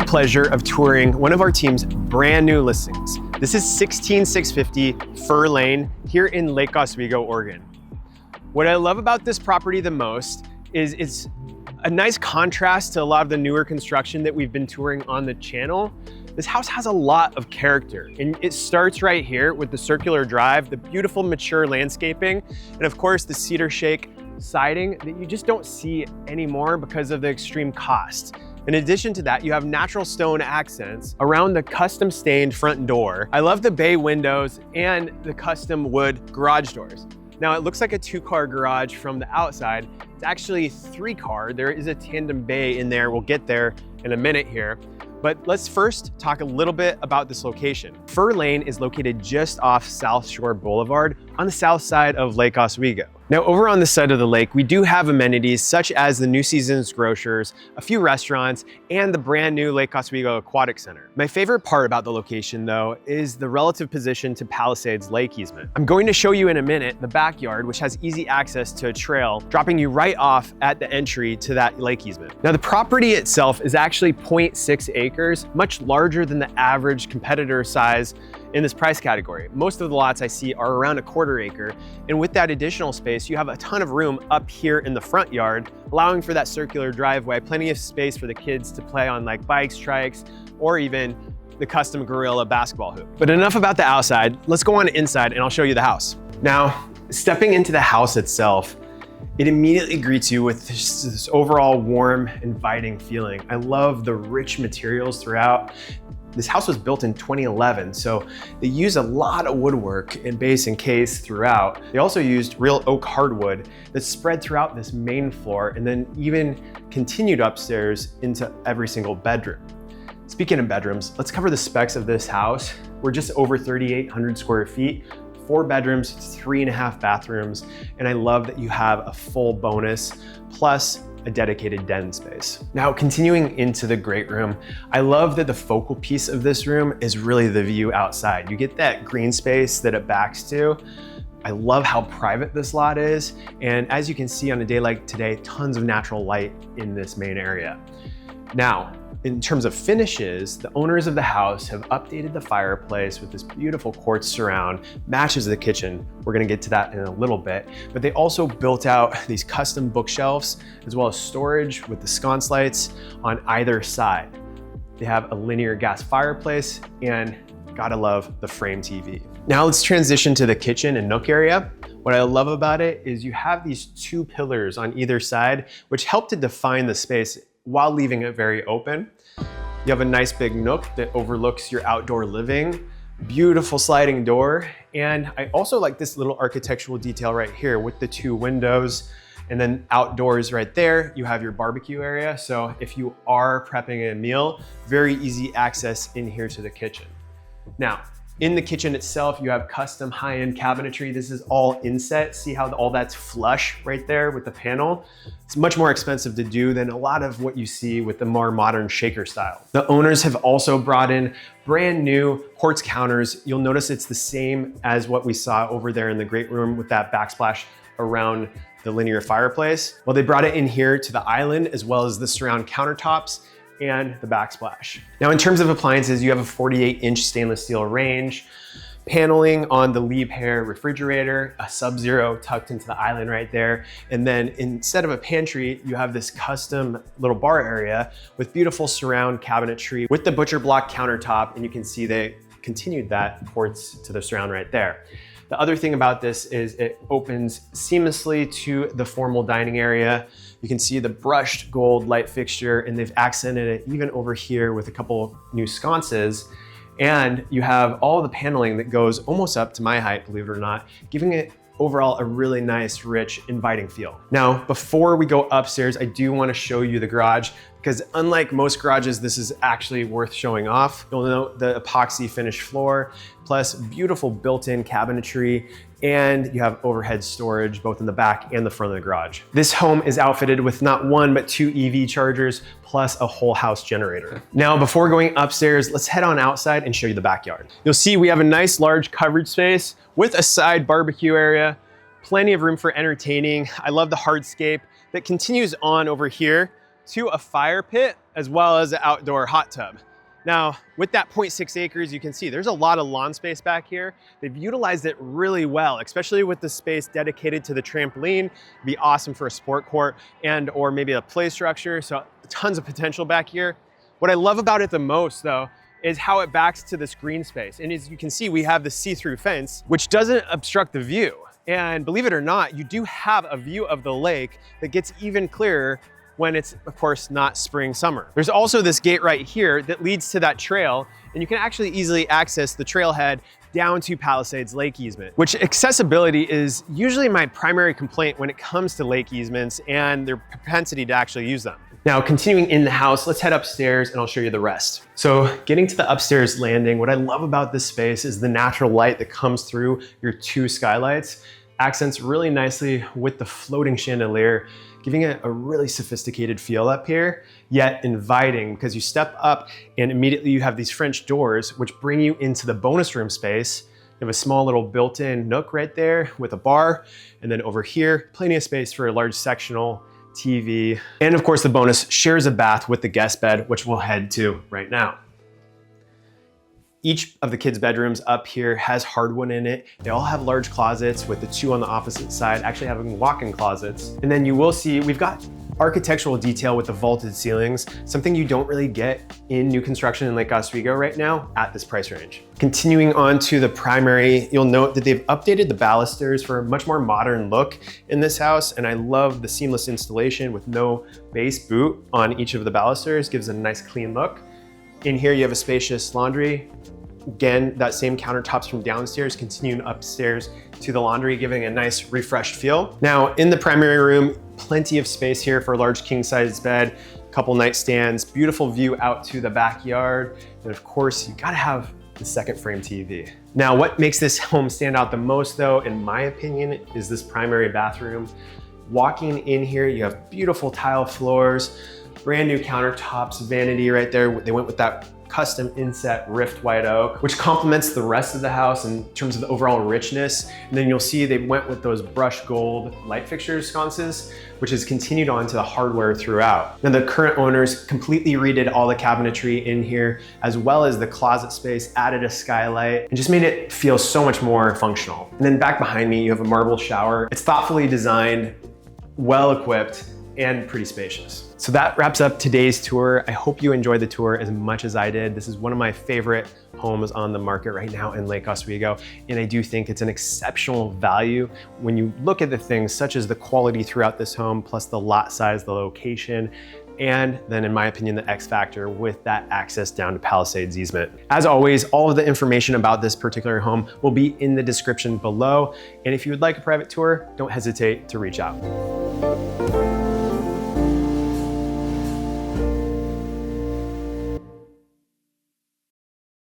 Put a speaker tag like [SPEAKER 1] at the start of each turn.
[SPEAKER 1] the pleasure of touring one of our team's brand new listings. This is 16650 Fur Lane here in Lake Oswego, Oregon. What I love about this property the most is it's a nice contrast to a lot of the newer construction that we've been touring on the channel. This house has a lot of character, and it starts right here with the circular drive, the beautiful mature landscaping, and of course the cedar shake siding that you just don't see anymore because of the extreme cost. In addition to that, you have natural stone accents around the custom stained front door. I love the bay windows and the custom wood garage doors. Now it looks like a 2-car garage from the outside. It's actually 3-car. There is a tandem bay in there. We'll get there in a minute here. But let's first talk a little bit about this location. Fur Lane is located just off South Shore Boulevard on the south side of Lake Oswego. Now over on this side of the lake, we do have amenities such as the New Seasons Grocers, a few restaurants, and the brand new Lake Oswego Aquatic Center. My favorite part about the location though is the relative position to Palisades Lake Easement. I'm going to show you in a minute the backyard, which has easy access to a trail, dropping you right off at the entry to that lake easement. Now the property itself is actually 0.6 acres, much larger than the average competitor size in this price category. Most of the lots I see are around 1/4 acre. And with that additional space, you have a ton of room up here in the front yard, allowing for that circular driveway, plenty of space for the kids to play on like bikes, trikes, or even the custom Gorilla basketball hoop. But enough about the outside, let's go on inside and I'll show you the house. Now, stepping into the house itself, it immediately greets you with this overall warm, inviting feeling. I love the rich materials throughout. This house was built in 2011, so they use a lot of woodwork and base and case throughout. They also used real oak hardwood that's spread throughout this main floor and then even continued upstairs into every single bedroom. Speaking of bedrooms, let's cover the specs of this house. We're just over 3,800 square feet, 4 bedrooms, 3.5 bathrooms, and I love that you have a full bonus plus a dedicated den space. Now, continuing into the great room, I love that the focal piece of this room is really the view outside. You get that green space that it backs to. I love how private this lot is. And as you can see on a day like today, tons of natural light in this main area. Now, in terms of finishes, the owners of the house have updated the fireplace with this beautiful quartz surround, matches the kitchen. We're gonna get to that in a little bit, but they also built out these custom bookshelves as well as storage with the sconce lights on either side. They have a linear gas fireplace and gotta love the frame TV. Now let's transition to the kitchen and nook area. What I love about it is you have these 2 pillars on either side, which help to define the space while leaving it very open. You have a nice big nook that overlooks your outdoor living, beautiful sliding door, and I also like this little architectural detail right here with the 2 windows, and then outdoors right there, you have your barbecue area. So if you are prepping a meal, very easy access in here to the kitchen. Now, in the kitchen itself, you have custom high-end cabinetry. This is all inset. See how all that's flush right there with the panel? It's much more expensive to do than a lot of what you see with the more modern shaker style. The owners have also brought in brand new quartz counters. You'll notice it's the same as what we saw over there in the great room with that backsplash around the linear fireplace. Well, they brought it in here to the island as well as the surround countertops and the backsplash. Now, in terms of appliances, you have a 48-inch stainless steel range, paneling on the Liebherr refrigerator, a Sub-Zero tucked into the island right there. And then instead of a pantry, you have this custom little bar area with beautiful surround cabinetry with the butcher block countertop. And you can see they continued that quartz to the surround right there. The other thing about this is it opens seamlessly to the formal dining area. You can see the brushed gold light fixture, and they've accented it even over here with a couple new sconces. And you have all the paneling that goes almost up to my height, believe it or not, giving it overall a really nice, rich, inviting feel. Now, before we go upstairs, I do want to show you the garage because unlike most garages, this is actually worth showing off. You'll note the epoxy finished floor, plus beautiful built-in cabinetry, and you have overhead storage both in the back and the front of the garage. This home is outfitted with not 1, but 2 EV chargers, plus a whole house generator. Now, before going upstairs, let's head on outside and show you the backyard. You'll see we have a nice large covered space with a side barbecue area, plenty of room for entertaining. I love the hardscape that continues on over here to a fire pit as well as an outdoor hot tub. Now, with that 0.6 acres, you can see there's a lot of lawn space back here. They've utilized it really well, especially with the space dedicated to the trampoline. It'd be awesome for a sport court and or maybe a play structure. So tons of potential back here. What I love about it the most though, is how it backs to this green space. And as you can see, we have the see-through fence, which doesn't obstruct the view. And believe it or not, you do have a view of the lake that gets even clearer when it's, of course, not spring, summer. There's also this gate right here that leads to that trail, and you can actually easily access the trailhead down to Palisades Lake Easement, which accessibility is usually my primary complaint when it comes to lake easements and their propensity to actually use them. Now, continuing in the house, let's head upstairs and I'll show you the rest. So getting to the upstairs landing, what I love about this space is the natural light that comes through your two skylights, accents really nicely with the floating chandelier, giving it a really sophisticated feel up here, yet inviting because you step up and immediately you have these French doors which bring you into the bonus room space. You have a small little built-in nook right there with a bar. And then over here, plenty of space for a large sectional TV. And of course the bonus shares a bath with the guest bed, which we'll head to right now. Each of the kids' bedrooms up here has hardwood in it. They all have large closets with the two on the opposite side actually having walk-in closets. And then you will see we've got architectural detail with the vaulted ceilings, something you don't really get in new construction in Lake Oswego right now at this price range. Continuing on to the primary, you'll note that they've updated the balusters for a much more modern look in this house. And I love the seamless installation with no base boot on each of the balusters, gives it a nice clean look. In here, you have a spacious laundry. Again, that same countertops from downstairs, continuing upstairs to the laundry, giving a nice refreshed feel. Now, in the primary room, plenty of space here for a large king-size bed, couple nightstands, beautiful view out to the backyard. And of course, you gotta have the second frame TV. Now, what makes this home stand out the most though, in my opinion, is this primary bathroom. Walking in here, you have beautiful tile floors, brand new countertops, vanity right there. They went with that custom inset rift white oak, which complements the rest of the house in terms of the overall richness. And then you'll see they went with those brushed gold light fixture sconces, which has continued on to the hardware throughout. Now the current owners completely redid all the cabinetry in here, as well as the closet space, added a skylight, and just made it feel so much more functional. And then back behind me, you have a marble shower. It's thoughtfully designed, well equipped, and pretty spacious. So that wraps up today's tour. I hope you enjoyed the tour as much as I did. This is one of my favorite homes on the market right now in Lake Oswego. And I do think it's an exceptional value when you look at the things such as the quality throughout this home, plus the lot size, the location, and then in my opinion, the X factor with that access down to Palisades Easement. As always, all of the information about this particular home will be in the description below. And if you would like a private tour, don't hesitate to reach out.